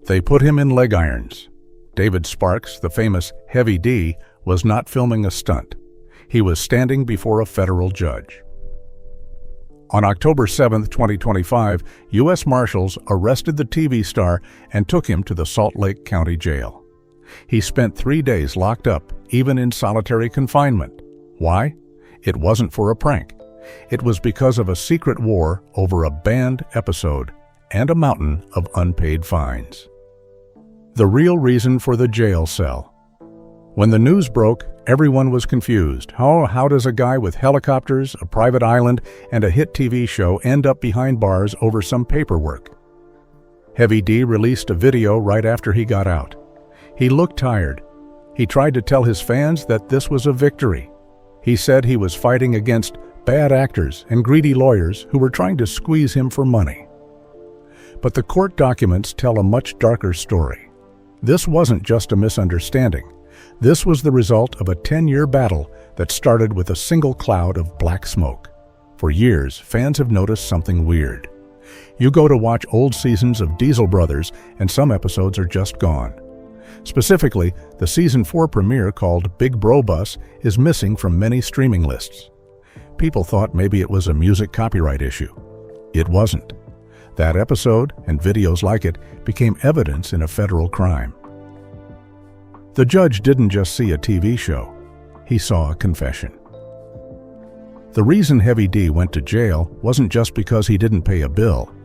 They put him in leg irons. David Sparks, the famous Heavy D, was not filming a stunt. He was standing before a federal judge. On October 7, 2025, U.S. Marshals arrested the TV star and took him to the Salt Lake County Jail. He spent 3 days locked up, even in solitary confinement. Why? It wasn't for a prank. It was because of a secret war over a banned episode and a mountain of unpaid fines. The real reason for the jail cell. When the news broke, everyone was confused. How does a guy with helicopters, a private island, and a hit TV show end up behind bars over some paperwork? Heavy D released a video right after he got out. He looked tired. He tried to tell his fans that this was a victory. He said he was fighting against bad actors and greedy lawyers who were trying to squeeze him for money. But the court documents tell a much darker story. This wasn't just a misunderstanding. This was the result of a 10-year battle that started with a single cloud of black smoke. For years, fans have noticed something weird. You go to watch old seasons of Diesel Brothers, and some episodes are just gone. Specifically, the Season 4 premiere called Big Bro Bus is missing from many streaming lists. People thought maybe it was a music copyright issue. It wasn't. That episode, and videos like it, became evidence in a federal crime. The judge didn't just see a TV show. He saw a confession. The reason Heavy D went to jail wasn't just because he didn't pay a bill.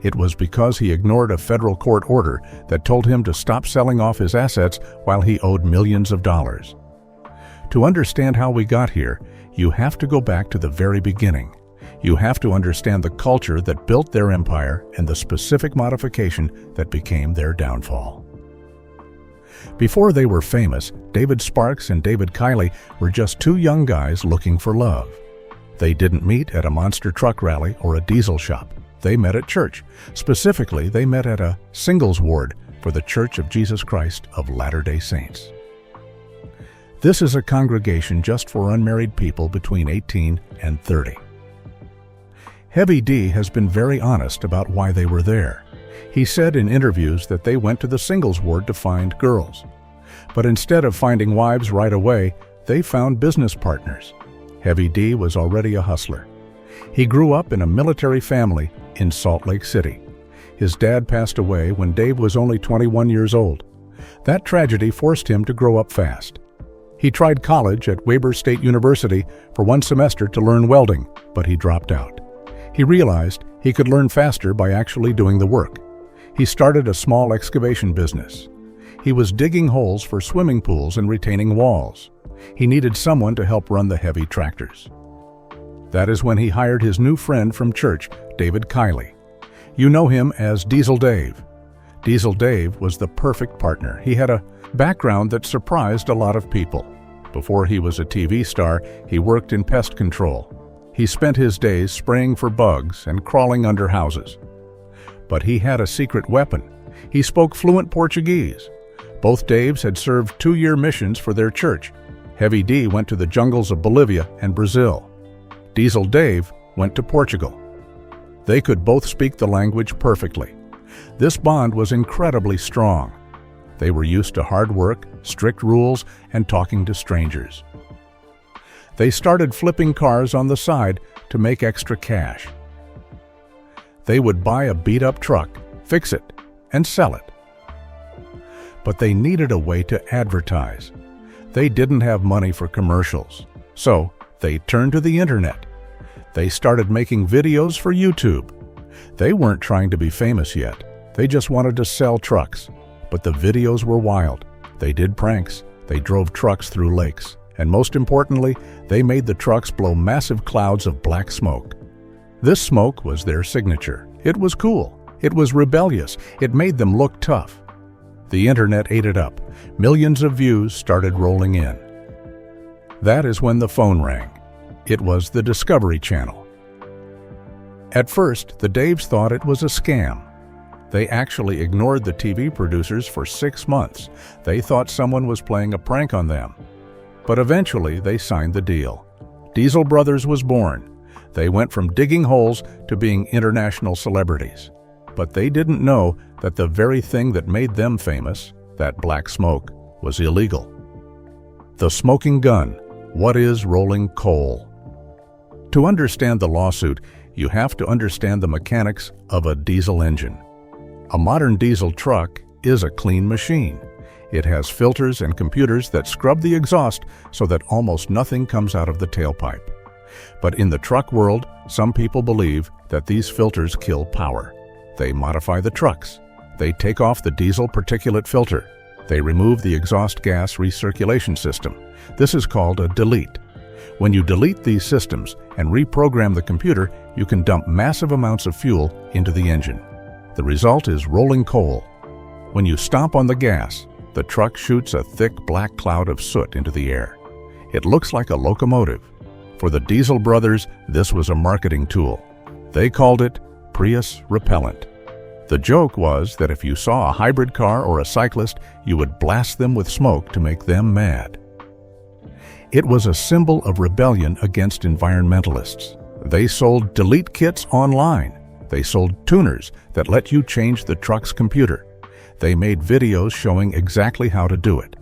It was because he ignored a federal court order that told him to stop selling off his assets while he owed millions of dollars. To understand how we got here, you have to go back to the very beginning. You have to understand the culture that built their empire and the specific modification that became their downfall. Before they were famous, David Sparks and David Kiley were just two young guys looking for love. They didn't meet at a monster truck rally or a diesel shop. They met at church. Specifically, they met at a singles ward for the Church of Jesus Christ of Latter-day Saints. This is a congregation just for unmarried people between 18 and 30. Heavy D has been very honest about why they were there. He said in interviews that they went to the singles ward to find girls. But instead of finding wives right away, they found business partners. Heavy D was already a hustler. He grew up in a military family in Salt Lake City. His dad passed away when Dave was only 21 years old. That tragedy forced him to grow up fast. He tried college at Weber State University for 1 semester to learn welding, but he dropped out. He realized he could learn faster by actually doing the work. He started a small excavation business. He was digging holes for swimming pools and retaining walls. He needed someone to help run the heavy tractors. That is when he hired his new friend from church, David Kiley. You know him as Diesel Dave. Diesel Dave was the perfect partner. He had a background that surprised a lot of people. Before he was a TV star, he worked in pest control. He spent his days spraying for bugs and crawling under houses. But he had a secret weapon. He spoke fluent Portuguese. Both Daves had served 2-year missions for their church. Heavy D went to the jungles of Bolivia and Brazil. Diesel Dave went to Portugal. They could both speak the language perfectly. This bond was incredibly strong. They were used to hard work, strict rules, and talking to strangers. They started flipping cars on the side to make extra cash. They would buy a beat-up truck, fix it, and sell it. But they needed a way to advertise. They didn't have money for commercials, so they turned to the internet. They started making videos for YouTube. They weren't trying to be famous yet. They just wanted to sell trucks. But the videos were wild. They did pranks. They drove trucks through lakes. And most importantly, they made the trucks blow massive clouds of black smoke. This smoke was their signature. It was cool. It was rebellious. It made them look tough. The internet ate it up. Millions of views started rolling in. That is when the phone rang. It was the Discovery Channel. At first, the Daves thought it was a scam. They actually ignored the TV producers for 6 months. They thought someone was playing a prank on them. But eventually, they signed the deal. Diesel Brothers was born. They went from digging holes to being international celebrities. But they didn't know that the very thing that made them famous, that black smoke, was illegal. The smoking gun. What is rolling coal? To understand the lawsuit, you have to understand the mechanics of a diesel engine. A modern diesel truck is a clean machine. It has filters and computers that scrub the exhaust so that almost nothing comes out of the tailpipe. But in the truck world, some people believe that these filters kill power. They modify the trucks. They take off the diesel particulate filter. They remove the exhaust gas recirculation system. This is called a delete. When you delete these systems and reprogram the computer, you can dump massive amounts of fuel into the engine. The result is rolling coal. When you stomp on the gas, the truck shoots a thick black cloud of soot into the air. It looks like a locomotive. For the Diesel brothers, this was a marketing tool. They called it Prius repellent. The joke was that if you saw a hybrid car or a cyclist, you would blast them with smoke to make them mad. It was a symbol of rebellion against environmentalists. They sold delete kits online. They sold tuners that let you change the truck's computer. They made videos showing exactly how to do it.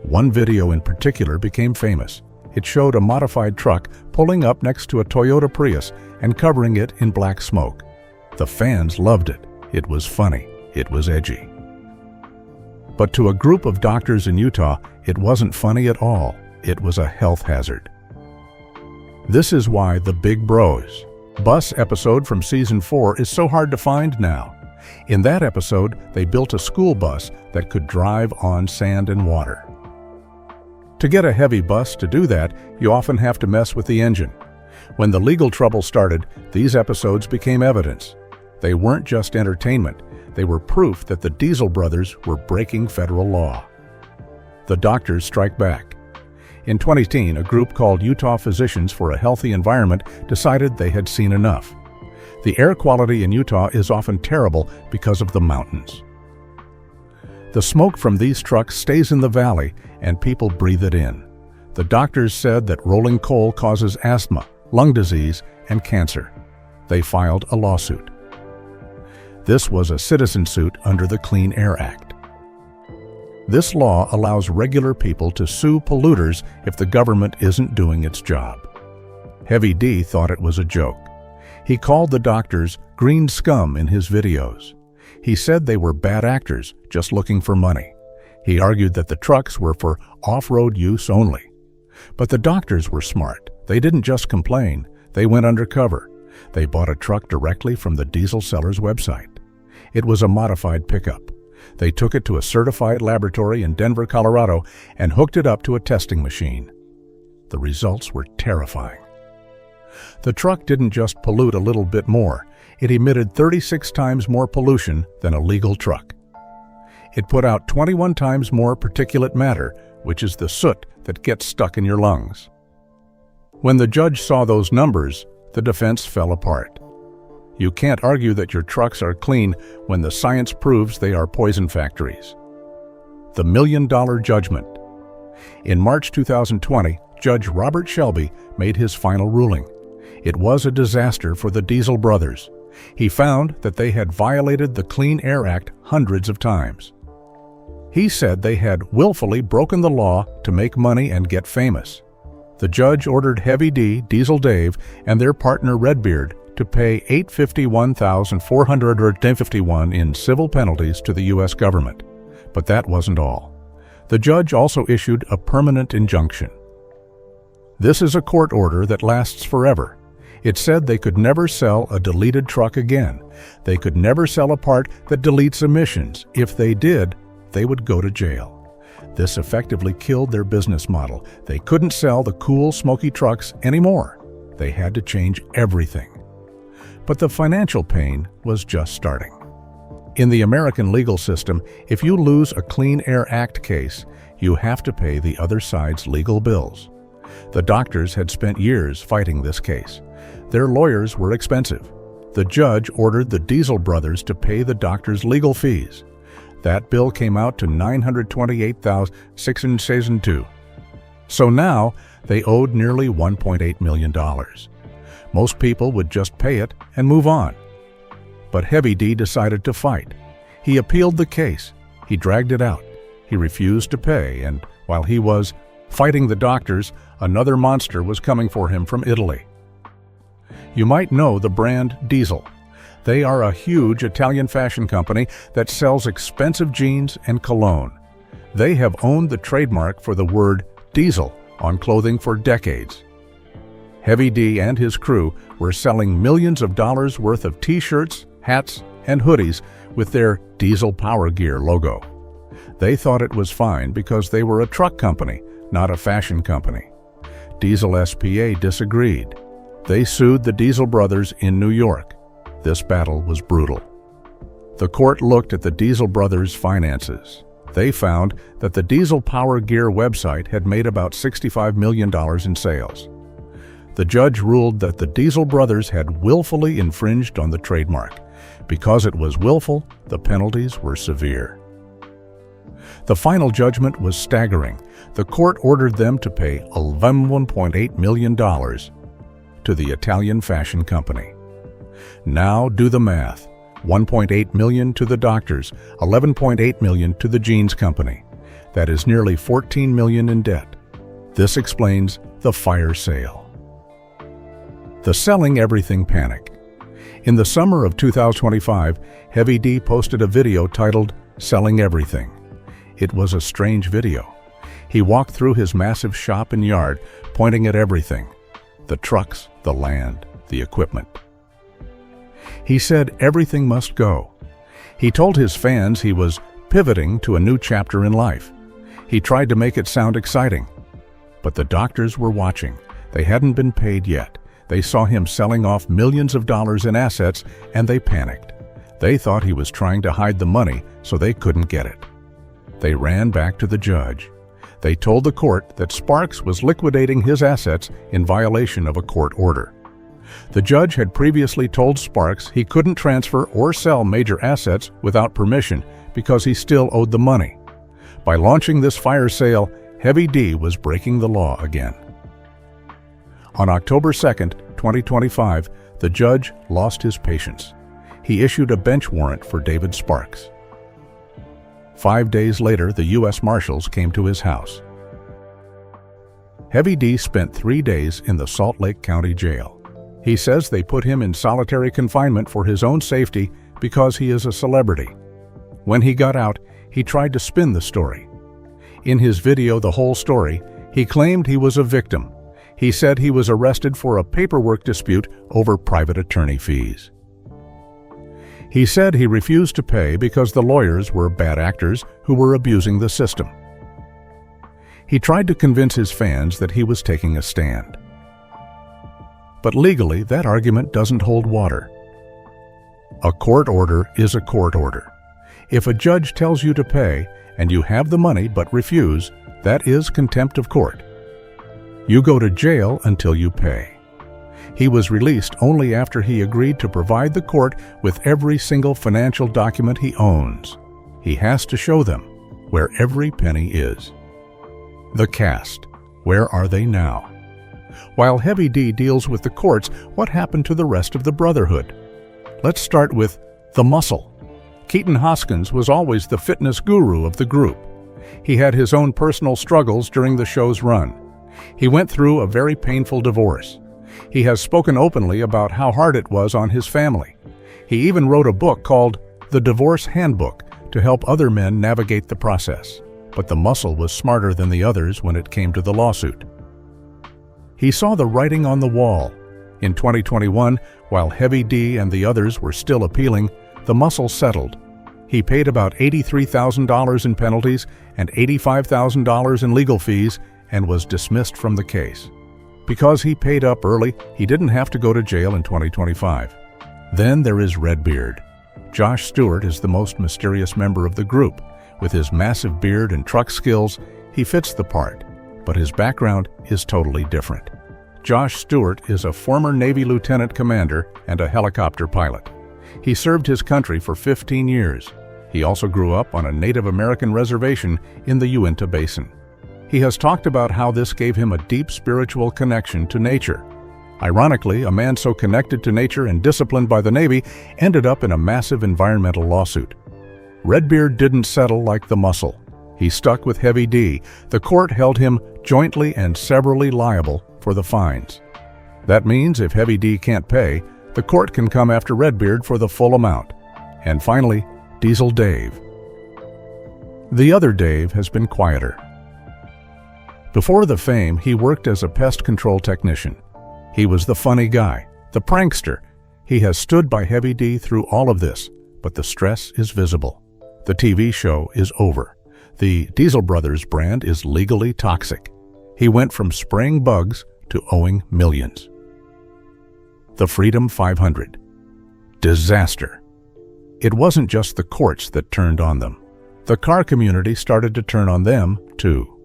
One video in particular became famous. It showed a modified truck pulling up next to a Toyota Prius and covering it in black smoke. The fans loved it. It was funny. It was edgy. But to a group of doctors in Utah, it wasn't funny at all. It was a health hazard. This is why the Big Bros bus episode from Season 4 is so hard to find now. In that episode, they built a school bus that could drive on sand and water. To get a heavy bus to do that, you often have to mess with the engine. When the legal trouble started, these episodes became evidence. They weren't just entertainment. They were proof that the Diesel brothers were breaking federal law. The doctors strike back. In 2010, a group called Utah Physicians for a Healthy Environment decided they had seen enough. The air quality in Utah is often terrible because of the mountains. The smoke from these trucks stays in the valley and people breathe it in. The doctors said that rolling coal causes asthma, lung disease, and cancer. They filed a lawsuit. This was a citizen suit under the Clean Air Act. This law allows regular people to sue polluters if the government isn't doing its job. Heavy D thought it was a joke. He called the doctors green scum in his videos. He said they were bad actors, just looking for money. He argued that the trucks were for off-road use only. But the doctors were smart. They didn't just complain. They went undercover. They bought a truck directly from the diesel seller's website. It was a modified pickup. They took it to a certified laboratory in Denver, Colorado, and hooked it up to a testing machine. The results were terrifying. The truck didn't just pollute a little bit more. It emitted 36 times more pollution than a legal truck. It put out 21 times more particulate matter, which is the soot that gets stuck in your lungs. When the judge saw those numbers, the defense fell apart. You can't argue that your trucks are clean when the science proves they are poison factories. The $1 million judgment. In March 2020, Judge Robert Shelby made his final ruling. It was a disaster for the Diesel brothers. He found that they had violated the Clean Air Act hundreds of times. He said they had willfully broken the law to make money and get famous. The judge ordered Heavy D, Diesel Dave, and their partner Redbeard to pay $851,451 in civil penalties to the U.S. government. But that wasn't all. The judge also issued a permanent injunction. This is a court order that lasts forever. It said they could never sell a deleted truck again. They could never sell a part that deletes emissions. If they did, they would go to jail. This effectively killed their business model. They couldn't sell the cool, smoky trucks anymore. They had to change everything. But the financial pain was just starting. In the American legal system, if you lose a Clean Air Act case, you have to pay the other side's legal bills. The doctors had spent years fighting this case. Their lawyers were expensive. The judge ordered the Diesel brothers to pay the doctors' legal fees. That bill came out to $928,602. So now they owed nearly $1.8 million. Most people would just pay it and move on. but Heavy D decided to fight. He appealed the case. He dragged it out. He refused to pay, and while he was fighting the doctors, another monster was coming for him from Italy. You might know the brand Diesel. They are a huge Italian fashion company that sells expensive jeans and cologne. They have owned the trademark for the word diesel on clothing for decades. Heavy D and his crew were selling millions of dollars worth of t-shirts, hats, and hoodies with their Diesel Power Gear logo. They thought it was fine because they were a truck company, not a fashion company. Diesel SPA disagreed. They sued the Diesel brothers in New York. This battle was brutal. The court looked at the Diesel brothers' finances. They found that the Diesel Power Gear website had made about $65 million in sales. The judge ruled that the Diesel brothers had willfully infringed on the trademark. Because it was willful, the penalties were severe. The final judgment was staggering. The court ordered them to pay $11.8 million to the Italian fashion company. Now do the math. $1.8 million to the doctors, $11.8 million to the jeans company. That is nearly $14 million in debt. This explains the fire sale. The selling everything panic. In the summer of 2025, Heavy D posted a video titled Selling Everything. It was a strange video. He walked through his massive shop and yard, pointing at everything: the trucks, the land, the equipment. He said everything must go. He told his fans he was pivoting to a new chapter in life. He tried to make it sound exciting. But the doctors were watching. They hadn't been paid yet. They saw him selling off millions of dollars in assets, and they panicked. They thought he was trying to hide the money so they couldn't get it. They ran back to the judge. They told the court that Sparks was liquidating his assets in violation of a court order. The judge had previously told Sparks he couldn't transfer or sell major assets without permission because he still owed the money. By launching this fire sale, Heavy D was breaking the law again. On October 2, 2025, the judge lost his patience. He issued a bench warrant for David Sparks. 5 days later, the U.S. Marshals came to his house. Heavy D spent 3 days in the Salt Lake County Jail. He says they put him in solitary confinement for his own safety because he is a celebrity. When he got out, he tried to spin the story. In his video, The Whole Story, he claimed he was a victim. He said he was arrested for a paperwork dispute over private attorney fees. He said he refused to pay because the lawyers were bad actors who were abusing the system. He tried to convince his fans that he was taking a stand. But legally, that argument doesn't hold water. A court order is a court order. If a judge tells you to pay and you have the money but refuse, that is contempt of court. You go to jail until you pay. He was released only after he agreed to provide the court with every single financial document he owns. He has to show them where every penny is. The cast. Where are they now? While Heavy D deals with the courts, what happened to the rest of the Brotherhood? Let's start with the muscle. Keaton Hoskins was always the fitness guru of the group. He had his own personal struggles during the show's run. He went through a very painful divorce. He has spoken openly about how hard it was on his family. He even wrote a book called The Divorce Handbook to help other men navigate the process. But the muscle was smarter than the others when it came to the lawsuit. He saw the writing on the wall. In 2021, while Heavy D and the others were still appealing, the muscle settled. He paid about $83,000 in penalties and $85,000 in legal fees and was dismissed from the case. Because he paid up early, he didn't have to go to jail in 2025. Then there is Redbeard. Josh Stewart is the most mysterious member of the group. With his massive beard and truck skills, he fits the part, but his background is totally different. Josh Stewart is a former Navy lieutenant commander and a helicopter pilot. He served his country for 15 years. He also grew up on a Native American reservation in the Uinta Basin. He has talked about how this gave him a deep spiritual connection to nature. Ironically, a man so connected to nature and disciplined by the Navy ended up in a massive environmental lawsuit. Redbeard didn't settle like the Muscle. He stuck with Heavy D. The court held him jointly and severally liable for the fines. That means if Heavy D can't pay, the court can come after Redbeard for the full amount. And finally, Diesel Dave. The other Dave has been quieter. Before the fame, he worked as a pest control technician. He was the funny guy, the prankster. He has stood by Heavy D through all of this, but the stress is visible. The TV show is over. The Diesel Brothers brand is legally toxic. He went from spraying bugs to owing millions. The Freedom 500. Disaster. It wasn't just the courts that turned on them. The car community started to turn on them, too.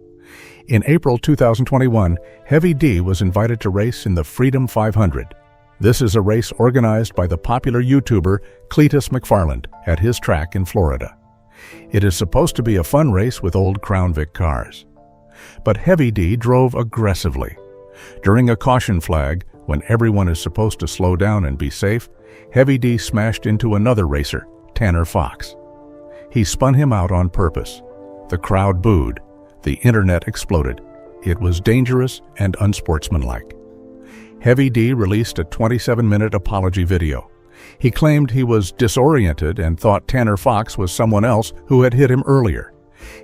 In April 2021, Heavy D was invited to race in the Freedom 500. This is a race organized by the popular YouTuber Cletus McFarland at his track in Florida. It is supposed to be a fun race with old Crown Vic cars. But Heavy D drove aggressively. During a caution flag, when everyone is supposed to slow down and be safe, Heavy D smashed into another racer, Tanner Fox. He spun him out on purpose. The crowd booed. The internet exploded. It was dangerous and unsportsmanlike. Heavy D released a 27-minute apology video. He claimed he was disoriented and thought Tanner Fox was someone else who had hit him earlier.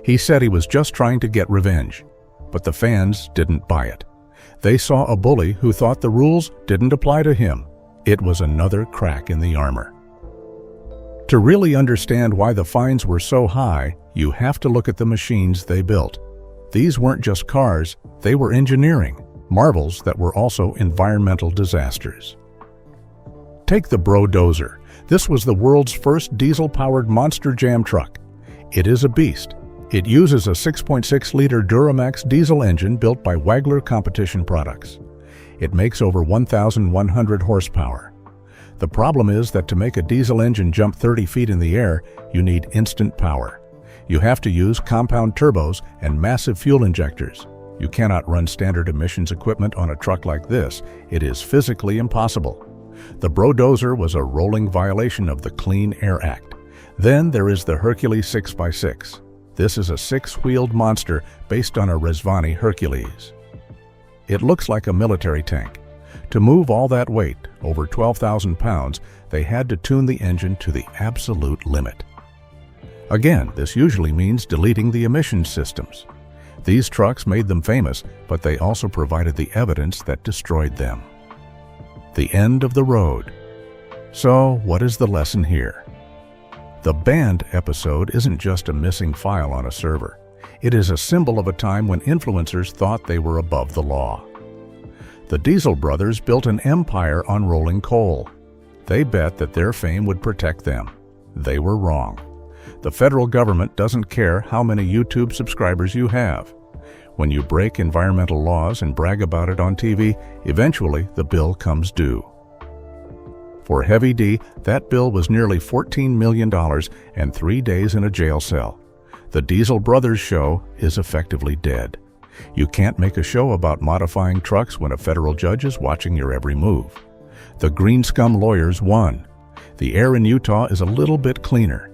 He said he was just trying to get revenge. But the fans didn't buy it. They saw a bully who thought the rules didn't apply to him. It was another crack in the armor. To really understand why the fines were so high, you have to look at the machines they built. These weren't just cars, they were engineering, marvels that were also environmental disasters. Take the Bro-Dozer. This was the world's first diesel-powered monster jam truck. It is a beast. It uses a 6.6-liter Duramax diesel engine built by Wagler Competition Products. It makes over 1,100 horsepower. The problem is that to make a diesel engine jump 30 feet in the air, you need instant power. You have to use compound turbos and massive fuel injectors. You cannot run standard emissions equipment on a truck like this. It is physically impossible. The Bro-Dozer was a rolling violation of the Clean Air Act. Then there is the Hercules 6x6. This is a 6-wheeled monster based on a Rezvani Hercules. It looks like a military tank. To move all that weight, over 12,000 pounds, they had to tune the engine to the absolute limit. Again, this usually means deleting the emissions systems. These trucks made them famous, but they also provided the evidence that destroyed them. The end of the road. So, what is the lesson here? The banned episode isn't just a missing file on a server. It is a symbol of a time when influencers thought they were above the law. The Diesel Brothers built an empire on rolling coal. They bet that their fame would protect them. They were wrong. The federal government doesn't care how many YouTube subscribers you have. When you break environmental laws and brag about it on TV, eventually the bill comes due. For Heavy D, that bill was nearly $14 million and 3 days in a jail cell. The Diesel Brothers show is effectively dead. You can't make a show about modifying trucks when a federal judge is watching your every move. The green scum lawyers won. The air in Utah is a little bit cleaner.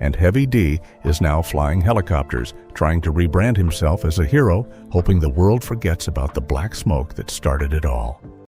And Heavy D is now flying helicopters, trying to rebrand himself as a hero, hoping the world forgets about the black smoke that started it all.